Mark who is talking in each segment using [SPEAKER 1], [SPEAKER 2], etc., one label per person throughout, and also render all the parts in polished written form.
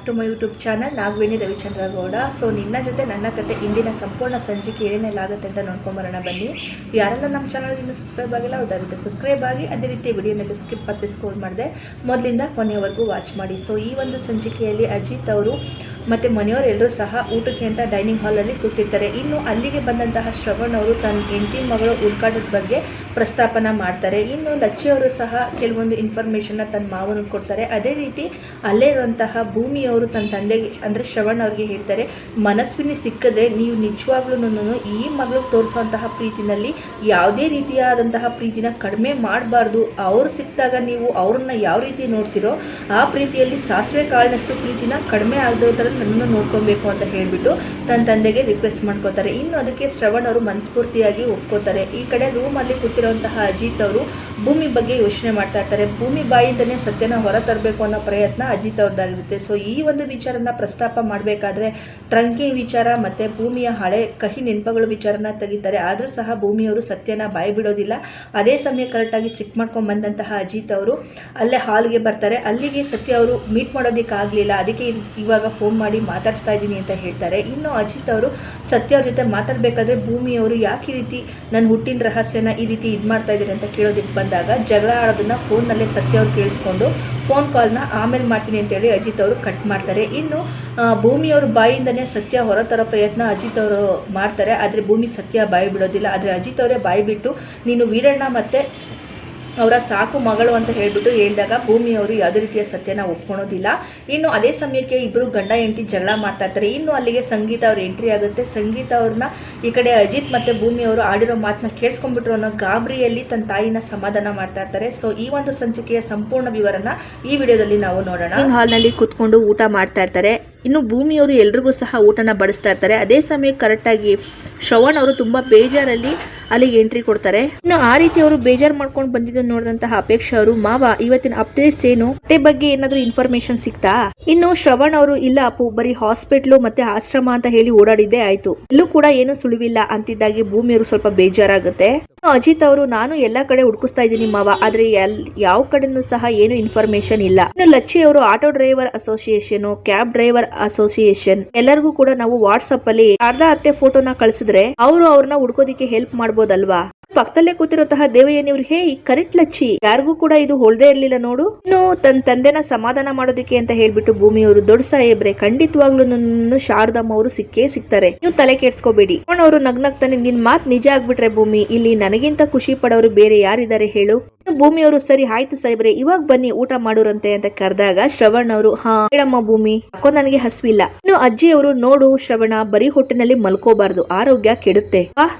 [SPEAKER 1] To my YouTube channel Nagaveni Ravichandra Gowda. So ನಿನ್ನ ಜೊತೆ ನನ್ನ ಕತೆ ಇಂದಿನ ಸಂಪೂರ್ಣ ಸಂಚಿಕೆ ಏನೇನೆಲ್ಲಾಗುತ್ತೆ ಅಂತ ನೋಡ್ಕೊಂಬರೋಣ ಬನ್ನಿ. ಯಾರೆಲ್ಲ ನಮ್ಮ ಚಾನಲ್ಗೆ ಇನ್ನೂ ಸಬ್ಸ್ಕ್ರೈಬ್ ಆಗಿಲ್ಲ ಅವ್ರು ದಯವಿಟ್ಟು ಸಬ್ಸ್ಕ್ರೈಬ್ ಆಗಿ, ಅದೇ ರೀತಿ ವಿಡಿಯೋನಲ್ಲಿ ಸ್ಕಿಪ್ ಮತ್ತು ಸ್ಕೋರ್ ಮಾಡಿದೆ ಮೊದಲಿಂದ ಕೊನೆಯವರೆಗೂ ವಾಚ್ ಮಾಡಿ. ಸೊ ಈ ಒಂದು ಸಂಚಿಕೆಯಲ್ಲಿ ಅಜಿತ್ ಅವರು ಮತ್ತು ಮನೆಯವರೆಲ್ಲರೂ ಸಹ ಊಟಕ್ಕೆ ಅಂತ ಡೈನಿಂಗ್ ಹಾಲಲ್ಲಿ ಕೂತಿರ್ತಾರೆ. ಇನ್ನು ಅಲ್ಲಿಗೆ ಬಂದಂತಹ ಶ್ರವಣ್ ಅವರು ತನ್ನ ಹೆಂಡತಿ ಮಗಳು ಹುಡುಕಾಟದ ಬಗ್ಗೆ ಪ್ರಸ್ತಾಪನ ಮಾಡ್ತಾರೆ. ಇನ್ನು ಲಚ್ಚಿ ಅವರು ಸಹ ಕೆಲವೊಂದು ಇನ್ಫಾರ್ಮೇಷನ್ನ ತನ್ನ ಮಾವನಿಗೆ ಕೊಡ್ತಾರೆ. ಅದೇ ರೀತಿ ಅಲ್ಲೇ ಇರುವಂತಹ ಭೂಮಿಯವರು ತನ್ನ ತಂದೆಗೆ ಅಂದರೆ ಶ್ರವಣ್ ಅವ್ರಿಗೆ ಹೇಳ್ತಾರೆ, ಮನಸ್ವಿನಿ ಸಿಕ್ಕಿದ್ರೆ ನೀವು ನಿಜವಾಗ್ಲೂ ಈ ಮಗಳಿಗೆ ತೋರಿಸುವಂತಹ ಪ್ರೀತಿನಲ್ಲಿ ಯಾವುದೇ ರೀತಿಯಾದಂತಹ ಪ್ರೀತಿನ ಕಡಿಮೆ ಮಾಡಬಾರ್ದು. ಅವರು ಸಿಕ್ಕಿದಾಗ ನೀವು ಅವ್ರನ್ನ ಯಾವ ರೀತಿ ನೋಡ್ತಿರೋ ಆ ಪ್ರೀತಿಯಲ್ಲಿ ಸಾಸಿವೆ ಕಾಳಿನಷ್ಟು ಪ್ರೀತಿನ ಕಡಿಮೆ ಆಗದ ಥರ ನನ್ನನ್ನು ನೋಡ್ಕೊಬೇಕು ಅಂತ ಹೇಳಿಬಿಟ್ಟು ತನ್ನ ತಂದೆಗೆ ರಿಕ್ವೆಸ್ಟ್ ಮಾಡ್ಕೋತಾರೆ. ಇನ್ನು ಅದಕ್ಕೆ ಶ್ರವಣ್ ಅವರು ಮನಸ್ಫೂರ್ತಿಯಾಗಿ ಒಪ್ಕೋತಾರೆ. ಈ ಕಡೆ ರೂಮಲ್ಲಿ ಕೂತಿರುವಂತಹ ಅಜಿತ್ ಅವರು ಭೂಮಿ ಬಗ್ಗೆ ಯೋಚನೆ ಮಾಡ್ತಾ ಇರ್ತಾರೆ. ಭೂಮಿ ಬಾಯಿಂದನೇ ಸತ್ಯನ ಹೊರ ತರಬೇಕು ಅನ್ನೋ ಪ್ರಯತ್ನ ಅಜಿತ್ ಅವ್ರದ್ದಾಗಿರುತ್ತೆ. ಸೊ ಈ ಒಂದು ವಿಚಾರನ ಪ್ರಸ್ತಾಪ ಮಾಡಬೇಕಾದ್ರೆ ಟ್ರಂಕಿನ ವಿಚಾರ ಮತ್ತು ಭೂಮಿಯ ಹಳೆ ಕಹಿ ನೆನಪುಗಳ ವಿಚಾರನ ತೆಗಿತಾರೆ. ಆದರೂ ಸಹ ಭೂಮಿಯವರು ಸತ್ಯನ ಬಾಯಿ ಬಿಡೋದಿಲ್ಲ. ಅದೇ ಸಮಯ ಕರೆಕ್ಟಾಗಿ ಚೆಕ್ ಮಾಡ್ಕೊಂಡು ಬಂದಂತಹ ಅಜಿತ್ ಅವರು ಅಲ್ಲೇ ಹಾಲ್ಗೆ ಬರ್ತಾರೆ. ಅಲ್ಲಿಗೆ ಸತ್ಯ ಅವರು ಮೀಟ್ ಮಾಡೋದಕ್ಕಾಗಲಿಲ್ಲ, ಅದಕ್ಕೆ ಇವಾಗ ಫೋನ್ ಮಾಡಿ ಮಾತಾಡಿಸ್ತಾ ಇದ್ದೀನಿ ಅಂತ ಹೇಳ್ತಾರೆ. ಇನ್ನು ಅಜಿತ್ ಅವರು ಸತ್ಯ ಅವ್ರ ಜೊತೆ ಮಾತಾಡಬೇಕಾದ್ರೆ ಭೂಮಿಯವರು ಯಾಕೆ ಈ ರೀತಿ ನನ್ನ ಹುಟ್ಟಿನ ರಹಸ್ಯನ ಈ ರೀತಿ ಇದು ಮಾಡ್ತಾ ಇದ್ದೀರಿ ಅಂತ ಕೇಳೋದಕ್ಕೆ ಬಂದಾಗ ಜಗಳ ಆಡೋದನ್ನ ಫೋನ್ನಲ್ಲೇ ಸತ್ಯ ಅವ್ರು ಕೇಳಿಸ್ಕೊಂಡು ಫೋನ್ ಕಾಲ್ನ ಆಮೇಲೆ ಮಾಡ್ತೀನಿ ಅಂತೇಳಿ ಅಜಿತ್ ಅವರು ಕಟ್ ಮಾಡ್ತಾರೆ. ಇನ್ನು ಭೂಮಿಯವ್ರ ಬಾಯಿಂದನೇ ಸತ್ಯ ಹೊರತರೋ ಪ್ರಯತ್ನ ಅಜಿತ್ ಅವರು ಮಾಡ್ತಾರೆ. ಆದರೆ ಭೂಮಿ ಸತ್ಯ ಬಾಯಿ ಬಿಡೋದಿಲ್ಲ. ಆದರೆ ಅಜಿತ್ ಅವರೇ ಬಾಯಿ ಬಿಟ್ಟು ನೀನು ವೀರಣ್ಣ ಮತ್ತು ಅವರ ಸಾಕು ಮಗಳು ಅಂತ ಹೇಳಿಬಿಟ್ಟು ಹೇಳಿದಾಗ ಭೂಮಿಯವರು ಯಾವುದೇ ರೀತಿಯ ಸತ್ಯನ ಒಪ್ಕೊಳೋದಿಲ್ಲ. ಇನ್ನು ಅದೇ ಸಮಯಕ್ಕೆ ಇಬ್ಬರು ಗಂಡ ಹೆಂಡತಿ ಜಗಳ ಮಾಡ್ತಾ ಇರ್ತಾರೆ. ಇನ್ನು ಅಲ್ಲಿಗೆ ಸಂಗೀತ ಅವ್ರ ಎಂಟ್ರಿ ಆಗುತ್ತೆ. ಸಂಗೀತ ಅವ್ರನ್ನ ಈ ಕಡೆ ಅಜಿತ್ ಮತ್ತು ಭೂಮಿಯವರು ಆಡಿರೋ ಮಾತನ್ನ ಕೇಳಿಸ್ಕೊಂಡ್ಬಿಟ್ರು ಅನ್ನೋ ಗಾಬರಿಯಲ್ಲಿ ತನ್ನ ತಾಯಿನ ಸಮಾಧಾನ ಮಾಡ್ತಾ ಇರ್ತಾರೆ. ಸೊ ಈ ಒಂದು ಸಂಚಿಕೆಯ ಸಂಪೂರ್ಣ ವಿವರನ ಈ ವಿಡಿಯೋದಲ್ಲಿ ನಾವು ನೋಡೋಣ. ಹಾಲ್ನಲ್ಲಿ ಕೂತ್ಕೊಂಡು ಊಟ ಮಾಡ್ತಾ ಇರ್ತಾರೆ. ಇನ್ನು ಭೂಮಿಯವರು ಎಲ್ರಿಗೂ ಸಹ ಊಟನ ಬಡಿಸ್ತಾ ಇರ್ತಾರೆ. ಅದೇ ಸಮಯಕ್ಕೆ ಕರೆಕ್ಟಾಗಿ ಶ್ರವಣ್ ಅವರು ತುಂಬ ಬೇಜಾರಲ್ಲಿ ಅಲ್ಲಿಗೆ ಎಂಟ್ರಿ ಕೊಡ್ತಾರೆ. ಇನ್ನು ಆ ರೀತಿ ಅವರು ಬೇಜಾರು ಮಾಡ್ಕೊಂಡು ಬಂದಿದ್ದನ್ನು ನೋಡಿದಂತಹ ಅಪೇಕ್ಷಾ ಅವರು, ಮಾವ ಇವತ್ತಿನ ಅಪ್ಡೇಟ್ಸ್ ಏನು, ಅದೇ ಬಗ್ಗೆ ಏನಾದರೂ ಇನ್ಫಾರ್ಮೇಶನ್ ಸಿಕ್ತಾ? ಇನ್ನು ಶ್ರವಣ್ ಅವರು, ಇಲ್ಲ ಅಪ್ಪು, ಬರೀ ಹಾಸ್ಪಿಟ್ಲು ಮತ್ತೆ ಆಶ್ರಮ ಅಂತ ಹೇಳಿ ಓಡಾಡಿದ್ದೇ ಆಯ್ತು, ಇಲ್ಲೂ ಕೂಡ ಏನು ಸುಳಿವಿಲ್ಲ ಅಂತಿದ್ದಾಗೆ ಭೂಮಿಯವರು ಸ್ವಲ್ಪ ಬೇಜಾರಾಗುತ್ತೆ. ಅಜಿತ್ ಅವರು, ನಾನು ಎಲ್ಲಾ ಕಡೆ ಹುಡುಕಿಸ್ತಾ ಇದ್ದೀನಿ ಮಾವ, ಆದ್ರೆ ಯಾವ ಕಡೆನೂ ಸಹ ಏನು ಇನ್ಫಾರ್ಮೇಶನ್ ಇಲ್ಲ. ಇನ್ನು ಲಚ್ಚಿ ಅವರು auto driver association, cab driver association ಎಲ್ಲರಿಗೂ ಕೂಡ ನಾವು ವಾಟ್ಸ್ಆಪ್ ಅಲ್ಲಿ ಅರ್ಧ ಅತ್ತೆ ಫೋಟೋನ ಕಳಿಸಿದ್ರೆ ಅವರು ಅವ್ರನ್ನ ಹುಡ್ಕೋದಿಕ್ಕೆ ಹೆಲ್ಪ್ ಮಾಡ್ಬೋದಲ್ವಾ? ಪಕ್ಕದಲ್ಲೇ ಕೂತಿರುವಂತಹ ದೇವಯ್ಯನವ್ರು, ಹೇ ಕರೆಕ್ಟ್ ಲಚ್ಚಿ, ಯಾರಿಗೂ ಕೂಡ ಇದು ಹೊಳ್ದೇ ಇರ್ಲಿಲ್ಲ ನೋಡು. ಇನ್ನು ತನ್ನ ತಂದೆನ ಸಮಾಧಾನ ಮಾಡೋದಕ್ಕೆ ಅಂತ ಹೇಳ್ಬಿಟ್ಟು ಭೂಮಿಯವರು, ದೊಡ್ಡ ಸಾಹೇಬ್ರೆ ಖಂಡಿತವಾಗ್ಲೂ ಶಾರದಮ್ಮ ಅವರು ಸಿಕ್ಕೇ ಸಿಗ್ತಾರೆ, ನೀವು ತಲೆ ಕೆಡ್ಸ್ಕೋಬೇಡಿ. ಅವರು ನಗ್ನಗ್ತಾನೆ, ನಿನ್ ಮಾತ್ ನಿಜ ಆಗ್ಬಿಟ್ರೆ ಭೂಮಿ, ಇಲ್ಲಿ ನನಗಿಂತ ಖುಷಿ ಪಡೋರು ಬೇರೆ ಯಾರಿದ್ದಾರೆ ಹೇಳು? ಭೂಮಿಯವರು, ಸರಿ ಆಯ್ತು ಸಾಹೇಬ್ರೆ, ಇವಾಗ ಬನ್ನಿ ಊಟ ಮಾಡೋರಂತೆ ಅಂತ ಕರೆದಾಗ ಶ್ರವಣ್ ಅವರು, ಹಾ ಹೇಳಮ್ಮ ಭೂಮಿ, ಯಾಕೋ ನನಗೆ ಹಸ್ವಿಲ್ಲ. ಇನ್ನು ಅಜ್ಜಿ ಅವರು, ನೋಡು ಶ್ರವಣ, ಬರೀ ಹೊಟ್ಟೆನಲ್ಲಿ ಮಲ್ಕೋಬಾರ್ದು, ಆರೋಗ್ಯ ಕೆಡುತ್ತೆ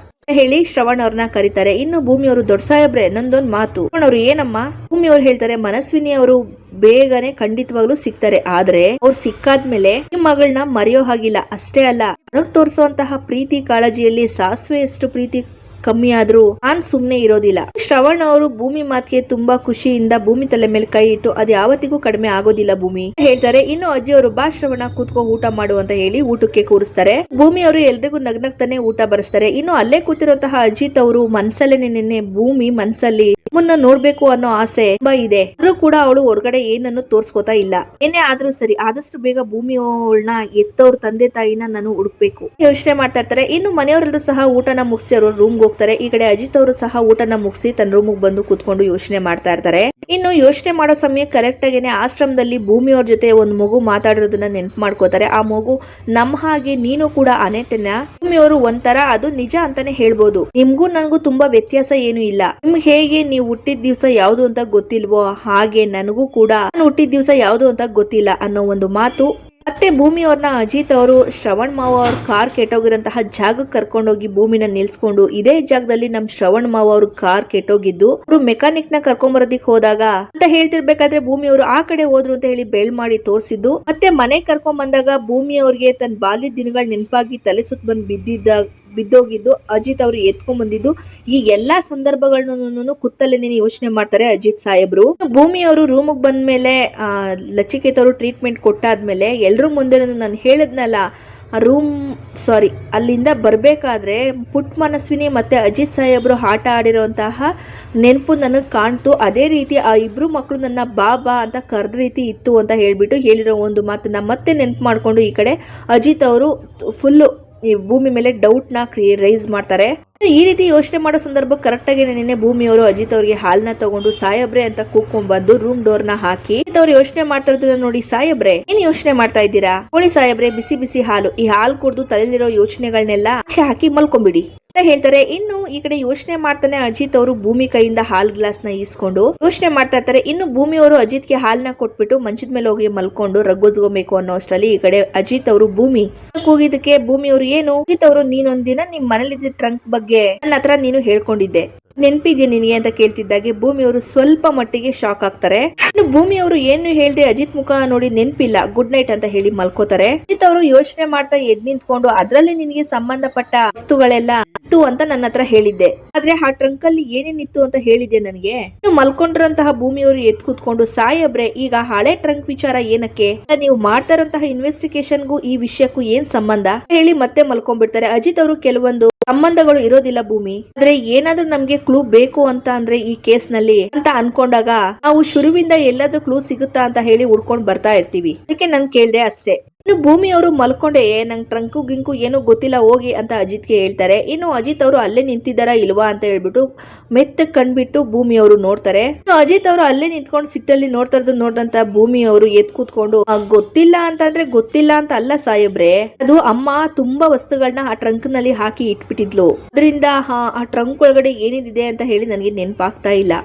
[SPEAKER 1] ಹೇಳಿ ಶ್ರವಣ್ ಅವ್ರನ್ನ ಕರೀತಾರೆ. ಇನ್ನು ಭೂಮಿಯವರು, ದೊಡ್ಡ ಸಾಹೇಬ್ರೆ ನಂದೊಂದ್ ಮಾತು. ಅವ್ರು, ಏನಮ್ಮ? ಭೂಮಿಯವರು ಹೇಳ್ತಾರೆ, ಮನಸ್ವಿನಿ ಅವರು ಬೇಗನೆ ಖಂಡಿತವಾಗ್ಲೂ ಸಿಗ್ತಾರೆ, ಆದ್ರೆ ಅವ್ರು ಸಿಕ್ಕಾದ್ಮೇಲೆ ಈ ಮಗಳನ್ನ ಮರೆಯೋ ಹಾಗಿಲ್ಲ. ಅಷ್ಟೇ ಅಲ್ಲ, ನನಗ್ ತೋರಿಸುವಂತಹ ಪ್ರೀತಿ ಕಾಳಜಿಯಲ್ಲಿ ಸಾಸಿವೆ ಎಷ್ಟು ಪ್ರೀತಿ ಕಮ್ಮಿ ಆದ್ರೂ ನಾನ್ ಸುಮ್ನೆ ಇರೋದಿಲ್ಲ. ಶ್ರವಣ್ ಅವರು ಭೂಮಿ ಮಾತಿಗೆ ತುಂಬಾ ಖುಷಿಯಿಂದ ಭೂಮಿ ತಲೆ ಮೇಲೆ ಕೈ ಇಟ್ಟು, ಅದು ಯಾವತ್ತಿಗೂ ಕಡಿಮೆ ಆಗೋದಿಲ್ಲ ಭೂಮಿ ಹೇಳ್ತಾರೆ. ಇನ್ನು ಅಜ್ಜಿ ಅವರು, ಬಾ ಶ್ರವಣ ಕೂತ್ಕೋ ಊಟ ಮಾಡು ಅಂತ ಹೇಳಿ ಊಟಕ್ಕೆ ಕೂರಿಸ್ತಾರೆ. ಭೂಮಿ ಅವರು ಎಲ್ರಿಗೂ ನಗ್ನಗ್ತಾನೆ ಊಟ ಬರೆಸ್ತಾರೆ. ಇನ್ನು ಅಲ್ಲೇ ಕೂತಿರುವಂತಹ ಅಜಿತ್ ಅವರು ಮನ್ಸಲ್ಲೇ ನಿನ್ನೆ ಭೂಮಿ ಮನ್ಸಲ್ಲಿ ಮುನ್ನ ನೋಡ್ಬೇಕು ಅನ್ನೋ ಆಸೆ ತುಂಬಾ ಇದೆ, ಆದ್ರೂ ಕೂಡ ಅವಳು ಹೊರಗಡೆ ಏನನ್ನು ತೋರ್ಸ್ಕೊತಾ ಇಲ್ಲ. ಏನೇ ಆದ್ರೂ ಸರಿ, ಆದಷ್ಟು ಬೇಗ ಭೂಮಿಯವಳನ್ನ ಎತ್ತವ್ರ ತಂದೆ ತಾಯಿನ ನಾನು ಹುಡುಕ್ಬೇಕು ಯೋಚನೆ ಮಾಡ್ತಾ ಇರ್ತಾರೆ. ಇನ್ನು ಮನೆಯವರೆಲ್ಲರೂ ಸಹ ಊಟನ ಮುಗಿಸಿ ಅವರು ರೂಮ್ಗೆ ಹೋಗ್ತಾರೆ. ಈ ಕಡೆ ಅಜಿತ್ ಅವರು ಸಹ ಊಟನ ಮುಗಿಸಿ ತನ್ನ ರೂಮ್ಗೆ ಬಂದು ಕೂತ್ಕೊಂಡು ಯೋಚನೆ ಮಾಡ್ತಾ ಇರ್ತಾರೆ. ಇನ್ನು ಯೋಚನೆ ಮಾಡೋ ಸಮಯ ಕರೆಕ್ಟ್ ಆಗೇನೆ ಆಶ್ರಮದಲ್ಲಿ ಭೂಮಿಯವ್ರ ಜೊತೆ ಒಂದು ಮಗು ಮಾತಾಡಿರೋದನ್ನ ನೆನ್ಪು ಮಾಡ್ಕೋತಾರೆ. ಆ ಮಗು ನಮ್ಮ ಹಾಗೆ ನೀನು ಕೂಡ ಅನೇತನ ಭೂಮಿಯವರು ಒಂಥರ, ಅದು ನಿಜ ಅಂತಾನೆ ಹೇಳ್ಬೋದು, ನಿಮ್ಗೂ ನನ್ಗೂ ತುಂಬಾ ವ್ಯತ್ಯಾಸ ಏನು ಇಲ್ಲ. ನಿಮ್ಗೆ ಹೇಗೆ ನೀವು ಹುಟ್ಟಿದ ದಿವಸ ಯಾವ್ದು ಅಂತ ಗೊತ್ತಿಲ್ವೋ ಹಾಗೆ ನನಗೂ ಕೂಡ ನಾನು ಹುಟ್ಟಿದ ದಿವಸ ಯಾವ್ದು ಅಂತ ಗೊತ್ತಿಲ್ಲ ಅನ್ನೋ ಒಂದು ಮಾತು. ಮತ್ತೆ ಭೂಮಿಯವ್ರನ್ನ ಅಜಿತ್ ಅವರು ಶ್ರವಣ್ ಮಾವ ಅವ್ರ ಕಾರ್ ಕೆಟ್ಟೋಗಿರಂತಹ ಜಾಗಕ್ಕೆ ಕರ್ಕೊಂಡೋಗಿ ಭೂಮಿನ ನಿಲ್ಸ್ಕೊಂಡು, ಇದೇ ಜಾಗದಲ್ಲಿ ನಮ್ ಶ್ರವಣ್ ಮಾವ ಅವ್ರ ಕಾರ್ ಕೆಟ್ಟೋಗಿದ್ದು ಅವರು ಮೆಕ್ಯಾನಿಕ್ ನ ಕರ್ಕೊಂಡ್ ಹೋದಾಗ ಅಂತ ಹೇಳ್ತಿರ್ಬೇಕಾದ್ರೆ ಭೂಮಿಯವರು ಆ ಕಡೆ ಹೋದ್ರು ಅಂತ ಹೇಳಿ ಬೇಲ್ ಮಾಡಿ ತೋರಿಸಿದ್ದು. ಮತ್ತೆ ಮನೆ ಕರ್ಕೊಂಡ್ ಬಂದಾಗ ಭೂಮಿಯವ್ರಿಗೆ ತನ್ನ ಬಾಲ್ಯದ ದಿನಗಳು ನೆನಪಾಗಿ ತಲೆ ಸುತ್ತ ಬಂದು ಬಿದ್ದೋಗಿದ್ದು ಅಜಿತ್ ಅವರು ಎತ್ಕೊಂಡ್ ಬಂದಿದ್ದು. ಈ ಎಲ್ಲಾ ಸಂದರ್ಭಗಳನ್ನು ಕುತ್ತಲ್ಲೇನೆ ಯೋಚನೆ ಮಾಡ್ತಾರೆ ಅಜಿತ್ ಸಾಹೇಬ್ರು. ಭೂಮಿಯವರು ರೂಮಿಗೆ ಬಂದ್ಮೇಲೆ ಲಚಿಕೇತ್ ಅವರು ಟ್ರೀಟ್ಮೆಂಟ್ ಕೊಟ್ಟಾದ್ಮೇಲೆ ಎಲ್ರೂ ಮುಂದೆ ನಾನು ಹೇಳದ್ನಲ್ಲ, ಅಲ್ಲಿಂದ ಬರಬೇಕಾದ್ರೆ ಪುಟ್ ಮನಸ್ವಿನಿ ಮತ್ತು ಅಜಿತ್ ಸಾಹೇಬ್ರು ಆಟ ಆಡಿರೋಂತಹ ನೆನಪು ನನಗೆ ಕಾಣ್ತು. ಅದೇ ರೀತಿ ಆ ಇಬ್ಬರು ಮಕ್ಕಳು ನನ್ನ ಬಾಬಾ ಅಂತ ಕರೆದ ರೀತಿ ಇತ್ತು ಅಂತ ಹೇಳಿಬಿಟ್ಟು ಹೇಳಿರೋ ಒಂದು ಮಾತನ್ನ ಮತ್ತೆ ನೆನಪು ಮಾಡಿಕೊಂಡು ಈ ಕಡೆ ಅಜಿತ್ ಅವರು ಫುಲ್ಲು ಈ ಭೂಮಿ ಮೇಲೆ ಡೌಟ್ನ ರೈಸ್ ಮಾಡ್ತಾರೆ. ಈ ರೀತಿ ಯೋಚನೆ ಮಾಡೋ ಸಂದರ್ಭ ಕರೆಕ್ಟಾಗಿ ನಿನ್ನೆ ಭೂಮಿಯವರು ಅಜಿತ್ ಅವರಿಗೆ ಹಾಲ್ನ ತಗೊಂಡು ಸಾಯಬ್ರೆ ಅಂತ ಕೂಕೊಂಡ್ ಬಂದು ರೂಮ್ ಡೋರ್ನ ಹಾಕಿ ಅವ್ರು ಯೋಚನೆ ಮಾಡ್ತಾ ಇರೋದನ್ನ ನೋಡಿ, ಸಾಯಬ್ರೆ ಏನ್ ಯೋಚನೆ ಮಾಡ್ತಾ ಇದ್ದೀರಾ? ಹೋಳಿ ಸಾಯಬ್ರೆ, ಬಿಸಿ ಬಿಸಿ ಹಾಲು, ಈ ಹಾಲು ಕುಡ್ದು ತಲೆಲಿರೋ ಯೋಚನೆಗಳನ್ನೆಲ್ಲ ಆಚೆ ಹಾಕಿ ಮಲ್ಕೊಂಬಿಡಿ ಅಂತ ಹೇಳ್ತಾರೆ. ಇನ್ನು ಈ ಕಡೆ ಯೋಚನೆ ಮಾಡ್ತಾನೆ ಅಜಿತ್ ಅವರು ಭೂಮಿ ಕೈಯಿಂದ ಹಾಲ್ ಗ್ಲಾಸ್ ನ ಈಸ್ಕೊಂಡು ಯೋಚನೆ ಮಾಡ್ತಾ ಇರ್ತಾರೆ. ಇನ್ನು ಭೂಮಿಯವರು ಅಜಿತ್ಗೆ ಹಾಲ್ನ ಕೊಟ್ಬಿಟ್ಟು ಮಂಚದ ಮೇಲೆ ಹೋಗಿ ಮಲ್ಕೊಂಡು ರಗ್ಗೋಸ್ಕೋಬೇಕು ಅನ್ನೋ ಅಷ್ಟರಲ್ಲಿ ಈ ಕಡೆ ಅಜಿತ್ ಅವರು ಭೂಮಿ ಕೂಗಿದಕ್ಕೆ ಭೂಮಿಯವರು, ಏನು ಅಜಿತ್ ಅವರು, ನೀನೊಂದಿನ ನಿಮ್ ಮನೇಲಿದ್ದ ಟ್ರಂಕ್ ಬಗ್ಗೆ ನನ್ನ ಹತ್ರ ನೀನು ಹೇಳ್ಕೊಂಡಿದ್ದೆ, ನೆನ್ಪಿದ್ಯಾ ನಿನಗೆ ಅಂತ ಕೇಳ್ತಿದ್ದಾಗೆ ಭೂಮಿಯವರು ಸ್ವಲ್ಪ ಮಟ್ಟಿಗೆ ಶಾಕ್ ಆಗ್ತಾರೆ. ಇನ್ನು ಭೂಮಿಯವರು ಏನು ಹೇಳ್ದೆ ಅಜಿತ್ ಮುಖ ನೋಡಿ ನೆನ್ಪಿಲ್ಲ, ಗುಡ್ ನೈಟ್ ಅಂತ ಹೇಳಿ ಮಲ್ಕೋತಾರೆ. ಅಜಿತ್ ಅವರು ಯೋಚನೆ ಮಾಡ್ತಾ ಎದ್ ನಿಂತ್ಕೊಂಡು, ಅದ್ರಲ್ಲಿ ನಿನಗೆ ಸಂಬಂಧಪಟ್ಟ ವಸ್ತುಗಳೆಲ್ಲ ಇತ್ತು ಅಂತ ನನ್ನ ಹತ್ರ ಹೇಳಿದ್ದೆ, ಆದ್ರೆ ಆ ಟ್ರಂಕ್ ಅಲ್ಲಿ ಏನೇನಿತ್ತು ಅಂತ ಹೇಳಿದ್ದೆ ನನಗೆ. ಇನ್ನು ಮಲ್ಕೊಂಡಿರಂತಹ ಭೂಮಿಯವರು ಎದ್ ಕೂತ್ಕೊಂಡು, ಸಾಯಬ್ರೆ ಈಗ ಹಳೆ ಟ್ರಂಕ್ ವಿಚಾರ ಏನಕ್ಕೆ, ನೀವು ಮಾಡ್ತಾ ಇರೋಂತಹ ಇನ್ವೆಸ್ಟಿಗೇಷನ್ಗೂ ಈ ವಿಷಯಕ್ಕೂ ಏನ್ ಸಂಬಂಧ ಹೇಳಿ ಮತ್ತೆ ಮಲ್ಕೊಂಡ್ಬಿಡ್ತಾರೆ. ಅಜಿತ್ ಅವರು ಕೆಲವೊಂದು ಸಂಬಂಧಗಳು ಇರೋದಿಲ್ಲ ಭೂಮಿ, ಆದ್ರೆ ಏನಾದ್ರೂ ನಮ್ಗೆ ಕ್ಲೂ ಬೇಕು ಅಂತ ಅಂದ್ರೆ ಈ ಕೇಸ್ ನಲ್ಲಿ ಅಂತ ಅನ್ಕೊಂಡಾಗ ನಾವು ಶುರುವಿಂದ ಎಲ್ಲಾದ್ರೂ ಕ್ಲೂ ಸಿಗುತ್ತಾ ಅಂತ ಹೇಳಿ ಹುಡ್ಕೊಂಡ್ ಬರ್ತಾ ಇರ್ತೀವಿ, ಅದಕ್ಕೆ ನನ್ ಕೇಳ್ದೆ ಅಷ್ಟೇ. ಇನ್ನು ಭೂಮಿ ಅವರು ಮಲ್ಕೊಂಡೆ, ನಂಗೆ ಟ್ರಂಕು ಗಿಂಕು ಏನು ಗೊತ್ತಿಲ್ಲ ಹೋಗಿ ಅಂತ ಅಜಿತ್ಗೆ ಹೇಳ್ತಾರೆ. ಇನ್ನು ಅಜಿತ್ ಅವರು ಅಲ್ಲೇ ನಿಂತಿದ್ದಾರಾ ಇಲ್ವಾ ಅಂತ ಹೇಳ್ಬಿಟ್ಟು ಮೆತ್ತಗ್ ಕಂಡ್ಬಿಟ್ಟು ಭೂಮಿ ಅವರು ನೋಡ್ತಾರೆ. ಇನ್ನು ಅಜಿತ್ ಅವರು ಅಲ್ಲೇ ನಿಂತ್ಕೊಂಡು ಸಿಟ್ಟಲ್ಲಿ ನೋಡ್ತಾ ಇರೋದು ನೋಡ್ದಂತ ಭೂಮಿ ಅವರು ಎದ್ ಕೂತ್ಕೊಂಡು, ಗೊತ್ತಿಲ್ಲ ಅಂತಂದ್ರೆ ಗೊತ್ತಿಲ್ಲ ಅಂತ ಅಲ್ಲ ಸಾಯಬ್ರೆ, ಅದು ಅಮ್ಮ ತುಂಬಾ ವಸ್ತುಗಳನ್ನ ಆ ಟ್ರಂಕ್ ನಲ್ಲಿ ಹಾಕಿ ಇಟ್ಬಿಟ್ಟಿದ್ಲು, ಅದರಿಂದ ಆ ಟ್ರಂಕ್ ಒಳಗಡೆ ಏನಿದೆ ಅಂತ ಹೇಳಿ ನನಗೆ ನೆನಪಾಗ್ತಾ ಇಲ್ಲ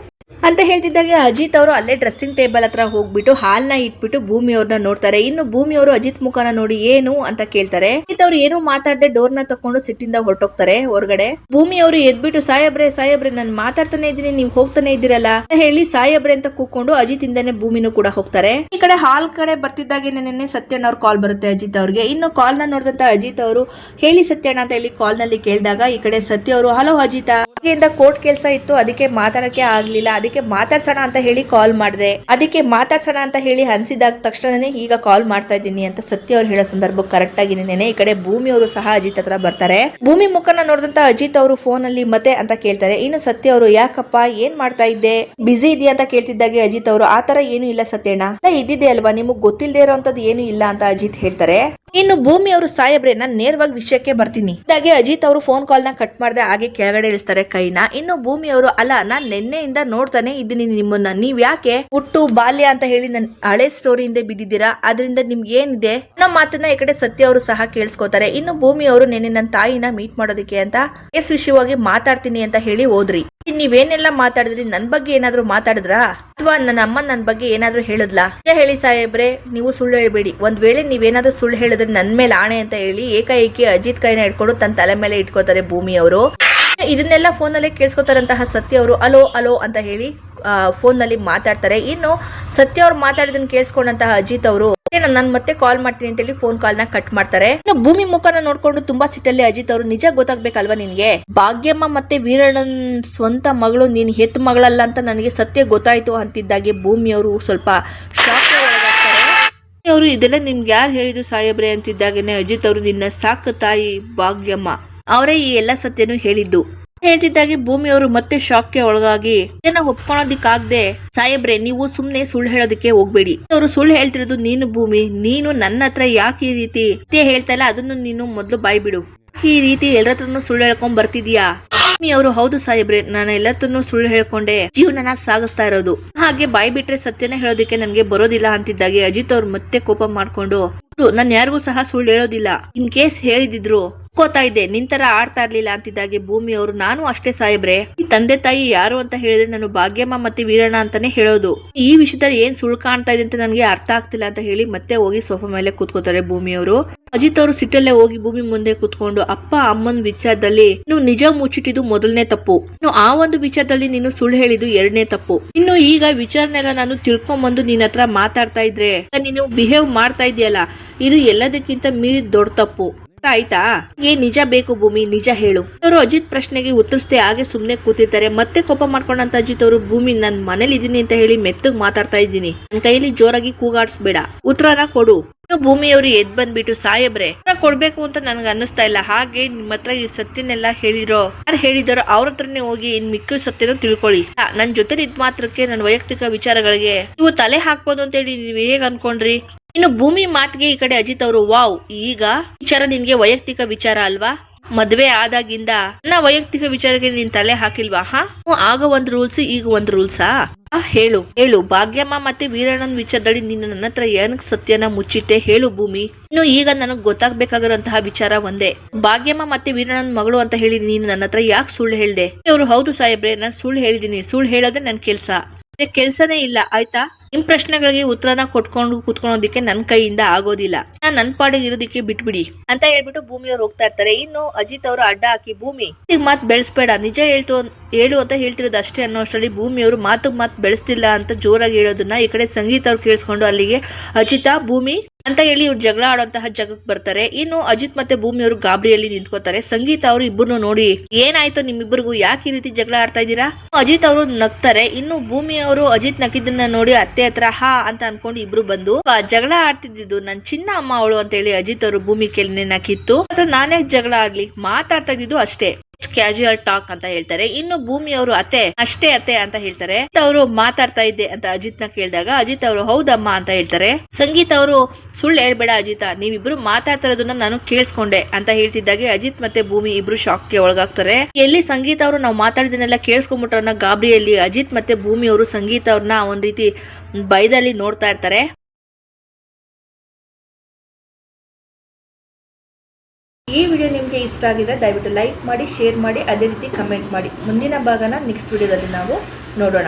[SPEAKER 1] ಅಂತ ಹೇಳ್ತಿದ್ದಾಗೆ ಅಜಿತ್ ಅವರು ಅಲ್ಲೇ ಡ್ರೆಸ್ಸಿಂಗ್ ಟೇಬಲ್ ಹತ್ರ ಹೋಗ್ಬಿಟ್ಟು ಹಾಲ್ನ ಇಟ್ಬಿಟ್ಟು ಭೂಮಿ ಅವ್ರನ್ನ ನೋಡ್ತಾರೆ. ಇನ್ನು ಭೂಮಿ ಅವರು ಅಜಿತ್ ಮುಖನ ನೋಡಿ ಏನು ಅಂತ ಕೇಳ್ತಾರೆ. ಅಜಿತ್ ಅವ್ರು ಏನು ಮಾತಾಡದೆ ಡೋರ್ನ ತಕೊಂಡು ಸಿಟ್ಟಿಂದ ಹೊರಟೋಗ್ತಾರೆ ಹೊರಗಡೆ. ಭೂಮಿ ಅವರು ಎದ್ಬಿಟ್ಟು, ಸಾಯಬ್ರೆ ಸಾಯಬ್ರೆ ನಾನು ಮಾತಾಡ್ತಾನೆ ಇದ್ದೀನಿ, ನೀವು ಹೋಗ್ತಾನೆ ಇದ್ದೀರಲ್ಲ ಅಂತ ಹೇಳಿ ಸಾಯಬ್ರೆ ಅಂತ ಕೂಕೊಂಡು ಅಜಿತ್ ಇಂದಾನೆ ಭೂಮಿನೂ ಕೂಡ ಹೋಗ್ತಾರೆ. ಈ ಕಡೆ ಹಾಲ್ ಕಡೆ ಬರ್ತಿದ್ದಾಗೆ ನೆನ್ನೆ ಸತ್ಯಣ್ಣ ಅವ್ರ ಕಾಲ್ ಬರುತ್ತೆ ಅಜಿತ್ ಅವ್ರಿಗೆ. ಇನ್ನು ಕಾಲ್ ನ ನೋಡಿದಂತ ಅಜಿತ್ ಅವರು, ಹೇಳಿ ಸತ್ಯಣ್ಣ ಅಂತ ಹೇಳಿ ಕಾಲ್ ನಲ್ಲಿ ಕೇಳಿದಾಗ ಈ ಕಡೆ ಸತ್ಯ ಅವರು, ಹಲೋ ಅಜಿತ, ಕೋರ್ಟ್ ಕೆಲಸ ಇತ್ತು ಅದಕ್ಕೆ ಮಾತಾಡಕ್ಕೆ ಆಗ್ಲಿಲ್ಲ, ಅದಕ್ಕೆ ಮಾತಾಡ್ಸೋಣ ಅಂತ ಹೇಳಿ ಕಾಲ್ ಮಾಡಿದೆ, ಅದಕ್ಕೆ ಮಾತಾಡ್ಸೋಣ ಅಂತ ಹೇಳಿ ಅನ್ಸಿದಾಗ ತಕ್ಷಣನೇ ಈಗ ಕಾಲ್ ಮಾಡ್ತಾ ಇದ್ದೀನಿ ಅಂತ ಸತ್ಯ ಅವ್ರು ಹೇಳೋ ಸಂದರ್ಭ ಕರೆಕ್ಟ್ ಆಗಿ ನೆನೆ ಈ ಕಡೆ ಭೂಮಿ ಅವರು ಸಹ ಅಜಿತ್ ಹತ್ರ ಬರ್ತಾರೆ. ಭೂಮಿ ಮುಖನ ನೋಡಿದಂತ ಅಜಿತ್ ಅವರು ಫೋನ್ ಅಲ್ಲಿ ಮತ್ತೆ ಅಂತ ಕೇಳ್ತಾರೆ. ಇನ್ನು ಸತ್ಯ ಅವರು, ಯಾಕಪ್ಪ ಏನ್ ಮಾಡ್ತಾ ಇದ್ದೆ, ಬಿಸಿ ಇದೆಯಾ ಅಂತ ಕೇಳ್ತಿದ್ದಾಗೆ ಅಜಿತ್ ಅವರು, ಆತರ ಏನು ಇಲ್ಲ ಸತ್ಯಣ್ಣ, ಇದ್ದಿದೆ ಅಲ್ವಾ, ನಿಮಗ್ ಗೊತ್ತಿಲ್ಲದೆ ಇರೋಂಥದ್ದು ಏನು ಇಲ್ಲ ಅಂತ ಅಜಿತ್ ಹೇಳ್ತಾರೆ. ಇನ್ನು ಭೂಮಿ ಅವರು, ಸಾಯಬ್ರೆ ನಾನು ನೇರವಾಗಿ ವಿಷಯಕ್ಕೆ ಬರ್ತೀನಿ ಇದಾಗೆ ಅಜಿತ್ ಅವರು ಫೋನ್ ಕಾಲ್ ನ ಕಟ್ ಮಾಡದೆ ಹಾಗೆ ಕೆಳಗಡೆ ಇಳಿಸ್ತಾರೆ ಕೈನ. ಇನ್ನು ಭೂಮಿ ಅವರು, ಅಲ್ಲ ನಾನ್ ನಿನ್ನೆಯಿಂದ ನೋಡ್ತಾನೆ ಇದ್ದೀನಿ ನಿಮ್ಮನ್ನ, ನೀವ್ ಯಾಕೆ ಹುಟ್ಟು ಬಾಲ್ಯ ಅಂತ ಹೇಳಿ ನನ್ ಹಳೆ ಸ್ಟೋರಿಯಿಂದ ಬಿದ್ದಿದ್ದೀರಾ, ಅದರಿಂದ ನಿಮ್ಗೆ ಏನಿದೆ ನಮ್ಮ ಮಾತನ್ನ ಈ ಕಡೆ ಸತ್ಯ ಅವರು ಸಹ ಕೇಳಿಸ್ಕೋತಾರೆ. ಇನ್ನು ಭೂಮಿ ಅವರು ನೆನ್ನೆ ನನ್ನ ತಾಯಿನ ಮೀಟ್ ಮಾಡೋದಕ್ಕೆ ಅಂತ ಕೇಸ್ ವಿಷಯವಾಗಿ ಮಾತಾಡ್ತೀನಿ ಅಂತ ಹೇಳಿ ಹೋದ್ರಿ, ನೀವೇನೆಲ್ಲ ಮಾತಾಡಿದ್ರಿ, ನನ್ ಬಗ್ಗೆ ಏನಾದ್ರು ಮಾತಾಡಿದ್ರಾ ಅಥವಾ ನನ್ನ ಅಮ್ಮ ನನ್ ಬಗ್ಗೆ ಏನಾದ್ರು ಹೇಳಿದ್ಲಾ? ಹೇಳಿ ಸಾಹೇಬ್ರೆ, ನೀವು ಸುಳ್ಳು ಹೇಳ್ಬೇಡಿ, ಒಂದ್ ವೇಳೆ ನೀವೇನಾದ್ರೂ ಸುಳ್ಳು ಹೇಳಿದ್ರೆ ನನ್ ಮೇಲೆ ಆಣೆ ಅಂತ ಹೇಳಿ ಏಕಾಏಕಿ ಅಜಿತ್ ಕೈನ ಇಟ್ಕೊಂಡು ತನ್ನ ತಲೆ ಮೇಲೆ ಇಟ್ಕೋತಾರೆ ಭೂಮಿ ಅವರು. ಇದನ್ನೆಲ್ಲ ಫೋನ್ ನಲ್ಲಿ ಕೇಳಿಸ್ಕೊತಾರಂತಹ ಸತ್ಯ ಅವರು ಅಲೋ ಅಲೋ ಅಂತ ಹೇಳಿ ಫೋನ್ ನಲ್ಲಿ ಮಾತಾಡ್ತಾರೆ. ಇನ್ನು ಸತ್ಯ ಅವ್ರು ಮಾತಾಡಿದನ್ನ ಕೇಳಿಸ್ಕೊಂಡಂತಹ ಅಜಿತ್ ಅವರು, ನಾನು ಮತ್ತೆ ಕಾಲ್ ಮಾಡ್ತೀನಿ ಅಂತ ಹೇಳಿ ಫೋನ್ ಕಾಲ್ ನ ಕಟ್ ಮಾಡ್ತಾರೆ. ಇನ್ನು ಭೂಮಿ ಮುಖನ ನೋಡ್ಕೊಂಡು ತುಂಬಾ ಸಿಟ್ಟಲ್ಲಿ ಅಜಿತ್ ಅವರು, ನಿಜ ಗೊತ್ತಾಗ್ಬೇಕಲ್ವಾ ನಿನ್ಗೆ, ಭಾಗ್ಯಮ್ಮ ಮತ್ತೆ ವೀರಣ್ಣನ್ ಸ್ವಂತ ಮಗಳು ನೀನ್ ಹೆತ್ತ ಮಗಳಲ್ಲ ಅಂತ ನನಗೆ ಸತ್ಯ ಗೊತ್ತಾಯ್ತು ಅಂತಿದ್ದಾಗೆ ಭೂಮಿ ಅವರು ಸ್ವಲ್ಪ ಶಾಕ್ ಒಳಗಾಗ್ತಾರೆ. ಅವರು, ಇದೆಲ್ಲ ನಿಮ್ಗೆ ಯಾರು ಹೇಳಿದ್ರು ಸಾಹೇಬ್ರೆ ಅಂತಿದ್ದಾಗೇನೆ ಅಜಿತ್ ಅವರು, ನಿನ್ನ ಸಾಕು ತಾಯಿ ಭಾಗ್ಯಮ್ಮ ಅವರೇ ಈ ಎಲ್ಲ ಸತ್ಯನೂ ಹೇಳಿದ್ದು ಹೇಳ್ತಿದ್ದಾಗೆ ಭೂಮಿ ಅವರು ಮತ್ತೆ ಶಾಕ್ಗೆ ಒಳಗಾಗಿ ಇದನ್ನ ಒಪ್ಕೊಳೋದಿಕ್ಕಾಗದೆ, ಸಾಹೇಬ್ರೆ ನೀವು ಸುಮ್ನೆ ಸುಳ್ಳು ಹೇಳೋದಕ್ಕೆ ಹೋಗ್ಬೇಡಿ, ಅವರು ಸುಳ್ಳು ಹೇಳ್ತಿರೋದು ನೀನು ಭೂಮಿ, ನೀನು ನನ್ನ ಹತ್ರ ಯಾಕೆ ಈ ರೀತಿ ಹೇಳ್ತಾ ಇಲ್ಲ, ಅದನ್ನು ನೀನು ಮೊದ್ಲು ಬಾಯ್ ಬಿಡು, ಈ ರೀತಿ ಎಲ್ಲರತ್ರನು ಸುಳ್ಳು ಹೇಳ್ಕೊಂಡ್ ಬರ್ತಿದ್ಯಾ? ಅವರು, ಹೌದು ಸಾಹೇಬ್ರೆ, ನಾನು ಎಲ್ಲರತ್ರನು ಸುಳ್ಳು ಹೇಳ್ಕೊಂಡೆ ಜೀವನನ ಸಾಗಿಸ್ತಾ ಇರೋದು, ಹಾಗೆ ಬಾಯ್ ಬಿಟ್ರೆ ಸತ್ಯನ ಹೇಳೋದಕ್ಕೆ ನನ್ಗೆ ಬರೋದಿಲ್ಲ ಅಂತಿದ್ದಾಗೆ ಅಜಿತ್ ಅವ್ರು ಮತ್ತೆ ಕೋಪ ಮಾಡ್ಕೊಂಡು, ನಾನು ಯಾರಿಗೂ ಸಹ ಸುಳ್ಳು ಹೇಳೋದಿಲ್ಲ, ಇನ್ ಕೇಸ್ ಹೇಳಿದಿದ್ರು ಕೋತಾ ಇದ್ದೆ, ನಿಂತರ ಆಡ್ತಾ ಇರ್ಲಿಲ್ಲ ಅಂತಿದ್ದಾಗೆ ಭೂಮಿ ಅವರು, ನಾನು ಅಷ್ಟೇ ಸಾಹೇಬ್ರೆ, ಈ ತಂದೆ ತಾಯಿ ಯಾರು ಅಂತ ಹೇಳಿದ್ರೆ ನಾನು ಭಾಗ್ಯಮ್ಮ ಮತ್ತೆ ವೀರಣ್ಣ ಅಂತಾನೆ ಹೇಳೋದು, ಈ ವಿಷಯದಲ್ಲಿ ಏನ್ ಸುಳ್ಳು ಕಾಣ್ತಾ ಇದೆ ಅಂತ ನನಗೆ ಅರ್ಥ ಆಗ್ತಿಲ್ಲ ಅಂತ ಹೇಳಿ ಮತ್ತೆ ಹೋಗಿ ಸೋಫಾ ಮೇಲೆ ಕೂತ್ಕೋತಾರೆ ಭೂಮಿ ಅವರು. ಅಜಿತ್ ಅವರು ಸಿಟ್ಟಲ್ಲೇ ಹೋಗಿ ಭೂಮಿ ಮುಂದೆ ಕೂತ್ಕೊಂಡು, ಅಪ್ಪ ಅಮ್ಮನ ವಿಚಾರದಲ್ಲಿ ನೀವು ನಿಜ ಮುಚ್ಚಿಟ್ಟಿದ್ದು ಮೊದಲನೇ ತಪ್ಪು, ಇನ್ನು ಆ ಒಂದು ವಿಚಾರದಲ್ಲಿ ನೀನು ಸುಳ್ಳು ಹೇಳಿದ್ದು ಎರಡನೇ ತಪ್ಪು, ಇನ್ನು ಈಗ ವಿಚಾರನೆಲ್ಲ ನಾನು ತಿಳ್ಕೊಂಬಂದು ನಿನ್ನ ಹತ್ರ ಮಾತಾಡ್ತಾ ಇದ್ರೆ ನೀನು ಬಿಹೇವ್ ಮಾಡ್ತಾ ಇದೆಯಲ್ಲ, ಇದು ಎಲ್ಲದಕ್ಕಿಂತ ಮೀರಿ ದೊಡ್ಡ ತಪ್ಪು ಆಯ್ತಾ, ಏನ್ ನಿಜ ಬೇಕು ಭೂಮಿ, ನಿಜ ಹೇಳು. ಅವರು ಅಜಿತ್ ಪ್ರಶ್ನೆಗೆ ಉತ್ತರಿಸದೆ ಹಾಗೆ ಸುಮ್ನೆ ಕೂತಿರ್ತಾರೆ. ಮತ್ತೆ ಕೋಪ ಮಾಡ್ಕೊಂಡಂತ ಅಜಿತ್ ಅವರು, ಭೂಮಿ ನನ್ ಮನೇಲಿ ಇದೀನಿ ಅಂತ ಹೇಳಿ ಮೆತ್ತಗ್ ಮಾತಾಡ್ತಾ ಇದ್ದೀನಿ, ನನ್ ಕೈಯಲ್ಲಿ ಜೋರಾಗಿ ಕೂಗಾಡ್ಸ್ಬೇಡ, ಉತ್ತರನ ಕೊಡು. ಭೂಮಿಯವರು ಎದ್ ಬಂದ್ಬಿಟ್ಟು ಸಾಯಬ್ರೆ ಕೊಡ್ಬೇಕು ಅಂತ ನನ್ಗೆ ಅನ್ನಿಸ್ತಾ ಇಲ್ಲ. ಹಾಗೆ ನಿಮ್ಮ ಹತ್ರ ಈ ಸತ್ಯನೆಲ್ಲ ಯಾರು ಹೇಳಿದಾರೋ ಅವ್ರ ಹತ್ರನೇ ಹೋಗಿ ಇನ್ ಮಿಕ್ಕ ಸತ್ಯನೂ ತಿಳ್ಕೊಳ್ಳಿ. ನನ್ ಜೊತೆ ಇದ್ ಮಾತ್ರಕ್ಕೆ ನನ್ನ ವೈಯಕ್ತಿಕ ವಿಚಾರಗಳಿಗೆ ನೀವು ತಲೆ ಹಾಕ್ಬೋದು ಅಂತ ಹೇಳಿ ನೀವ್ ಹೇಗ್ ಅನ್ಕೊಂಡ್ರಿ? ಇನ್ನು ಭೂಮಿ ಮಾತಿಗೆ ಈ ಕಡೆ ಅಜಿತ್ ಅವರು, ವಾವ್, ಈಗ ವಿಚಾರ ನಿನ್ಗೆ ವೈಯಕ್ತಿಕ ವಿಚಾರ ಅಲ್ವಾ? ಮದ್ವೆ ಆದಾಗಿಂದ ನನ್ನ ವೈಯಕ್ತಿಕ ವಿಚಾರಕ್ಕೆ ನೀನ್ ತಲೆ ಹಾಕಿಲ್ವಾ? ಆಗ ಒಂದ್ ರೂಲ್ಸ್, ಈಗ ಒಂದ್ ರೂಲ್ಸಾ? ಹೇಳು ಭಾಗ್ಯಮ್ಮ ಮತ್ತೆ ವೀರಣ್ಣನ್ ವಿಚಾರದಲ್ಲಿ ನೀನು ನನ್ನ ಹತ್ರ ಏನಕ್ ಸತ್ಯನ ಮುಚ್ಚಿಟ್ಟೆ? ಹೇಳು ಭೂಮಿ. ಇನ್ನು ಈಗ ನನಗ್ ಗೊತ್ತಾಗ್ಬೇಕಾಗಿರುವಂತಹ ವಿಚಾರ ಒಂದೇ, ಭಾಗ್ಯಮ್ಮ ಮತ್ತೆ ವೀರಣ್ಣನ್ ಮಗಳು ಅಂತ ಹೇಳಿ ನೀನು ನನ್ನ ಹತ್ರ ಯಾಕೆ ಸುಳ್ಳು ಹೇಳ್ದೆ? ಅವ್ರು, ಹೌದು ಸಾಹೇಬ್ರೆ, ನಾನ್ ಸುಳ್ಳು ಹೇಳಿದೀನಿ. ಸುಳ್ಳು ಹೇಳೋದೇ ನನ್ ಕೆಲ್ಸನೇ ಇಲ್ಲ, ಆಯ್ತಾ? ನಿಮ್ ಪ್ರಶ್ನೆಗಳಿಗೆ ಉತ್ತರನ ಕೊಟ್ಕೊಂಡು ಕುತ್ಕೊಳ್ಳೋದಿಕ್ಕೆ ನನ್ ಕೈಯಿಂದ ಆಗೋದಿಲ್ಲ. ನಾನ್ ನನ್ ಪಾಡಿಗೆ ಇರೋದಿಕ್ಕೆ ಬಿಟ್ಬಿಡಿ ಅಂತ ಹೇಳ್ಬಿಟ್ಟು ಭೂಮಿಯವ್ರು ಹೋಗ್ತಾ ಇರ್ತಾರೆ. ಇನ್ನು ಅಜಿತ್ ಅವರು ಅಡ್ಡ ಹಾಕಿ, ಭೂಮಿ ಈಗ ಮಾತ್ ಬೆಳೆಸ್ಬೇಡ, ನಿಜ ಹೇಳು ಅಂತ ಹೇಳ್ತಿರೋದು ಅಷ್ಟೇ ಅನ್ನೋ ಅಷ್ಟರಲ್ಲಿ ಭೂಮಿಯವರು ಮಾತ್ ಬೆಳೆಸ್ತಿಲ್ಲ ಅಂತ ಜೋರಾಗಿ ಹೇಳೋದನ್ನ ಈ ಕಡೆ ಸಂಗೀತ ಅವ್ರು ಕೇಳಿಸ್ಕೊಂಡು ಅಲ್ಲಿಗೆ ಅಜಿತ, ಭೂಮಿ ಅಂತ ಹೇಳಿ ಇವ್ರು ಜಗಳ ಆಡುವಂತಹ ಜಾಗಕ್ಕೆ ಬರ್ತಾರೆ. ಇನ್ನು ಅಜಿತ್ ಮತ್ತೆ ಭೂಮಿಯವರು ಗಾಬರಿಯಲ್ಲಿ ನಿಂತ್ಕೋತಾರೆ. ಸಂಗೀತ ಅವರು ಇಬ್ಬರನ್ನು ನೋಡಿ, ಏನಾಯ್ತು ನಿಮ್ಮಿಬ್ಬರಿಗೂ, ಯಾಕೆ ಈ ರೀತಿ ಜಗಳ ಆಡ್ತಾ ಇದ್ದೀರಾ? ಅಜಿತ್ ಅವರು ನಗ್ತಾರೆ. ಇನ್ನು ಭೂಮಿಯವರು ಅಜಿತ್ ನಕ್ಕಿದ್ದನ್ನ ನೋಡಿ ಅತ್ತೆ ಹತ್ರ ಹಾ ಅಂತ ಅನ್ಕೊಂಡು ಇಬ್ರು ಬಂದು, ಜಗಳ ಆಡ್ತಿದ್ದು ನನ್ ಚಿನ್ನ ಅಮ್ಮ ಅವಳು ಅಂತ ಹೇಳಿ ಅಜಿತ್ ಅವರು ಭೂಮಿ ಕೆಳನೆ ನಕ್ಕಿತ್ತು. ನಾನೇ ಜಗಳ ಆಡ್ಲಿ, ಮಾತಾಡ್ತಾ ಇದ್ದಿದ್ದು ಅಷ್ಟೇ, ಕ್ಯಾಶುಯಲ್ ಟಾಕ್ ಅಂತ ಹೇಳ್ತಾರೆ. ಇನ್ನು ಭೂಮಿ ಅವರು ಅತ್ತೆ ಅಂತ ಹೇಳ್ತಾರೆ. ಅವರು ಮಾತಾಡ್ತಾ ಇದ್ದೆ ಅಂತ ಅಜಿತ್ ನ ಕೇಳಿದಾಗ ಅಜಿತ್ ಅವರು ಹೌದಮ್ಮ ಅಂತ ಹೇಳ್ತಾರೆ. ಸಂಗೀತ ಅವರು, ಸುಳ್ಳು ಹೇಳ್ಬೇಡ ಅಜಿತ, ನೀವಿಬ್ರು ಮಾತಾಡ್ತಾ ಇರೋದನ್ನ ನಾನು ಕೇಳಿಸ್ಕೊಂಡೆ ಅಂತ ಹೇಳ್ತಿದ್ದಾಗೆ ಅಜಿತ್ ಮತ್ತೆ ಭೂಮಿ ಇಬ್ರು ಶಾಕ್ಗೆ ಒಳಗಾಗ್ತಾರೆ. ಎಲ್ಲಿ ಸಂಗೀತ ಅವರು ನಾವು ಮಾತಾಡಿದನ್ನೆಲ್ಲ ಕೇಳಿಸ್ಕೊಂಡ್ಬಿಟ್ರ ಅನ್ನೋ ಗಾಬರಿಯಲ್ಲಿ ಅಜಿತ್ ಮತ್ತೆ ಭೂಮಿ ಅವರು ಸಂಗೀತ ಅವ್ರನ್ನ ಒಂದ್ ರೀತಿ ಭಯದಲ್ಲಿ ನೋಡ್ತಾ ಇರ್ತಾರೆ. ಈ ವಿಡಿಯೋ ನಿಮಗೆ ಇಷ್ಟ ಆಗಿದ್ರೆ ದಯವಿಟ್ಟು ಲೈಕ್ ಮಾಡಿ, ಶೇರ್ ಮಾಡಿ, ಅದೇ ರೀತಿ ಕಮೆಂಟ್ ಮಾಡಿ. ಮುಂದಿನ ಭಾಗನ ನೆಕ್ಸ್ಟ್ ವಿಡಿಯೋದಲ್ಲಿ ನಾವು ನೋಡೋಣ.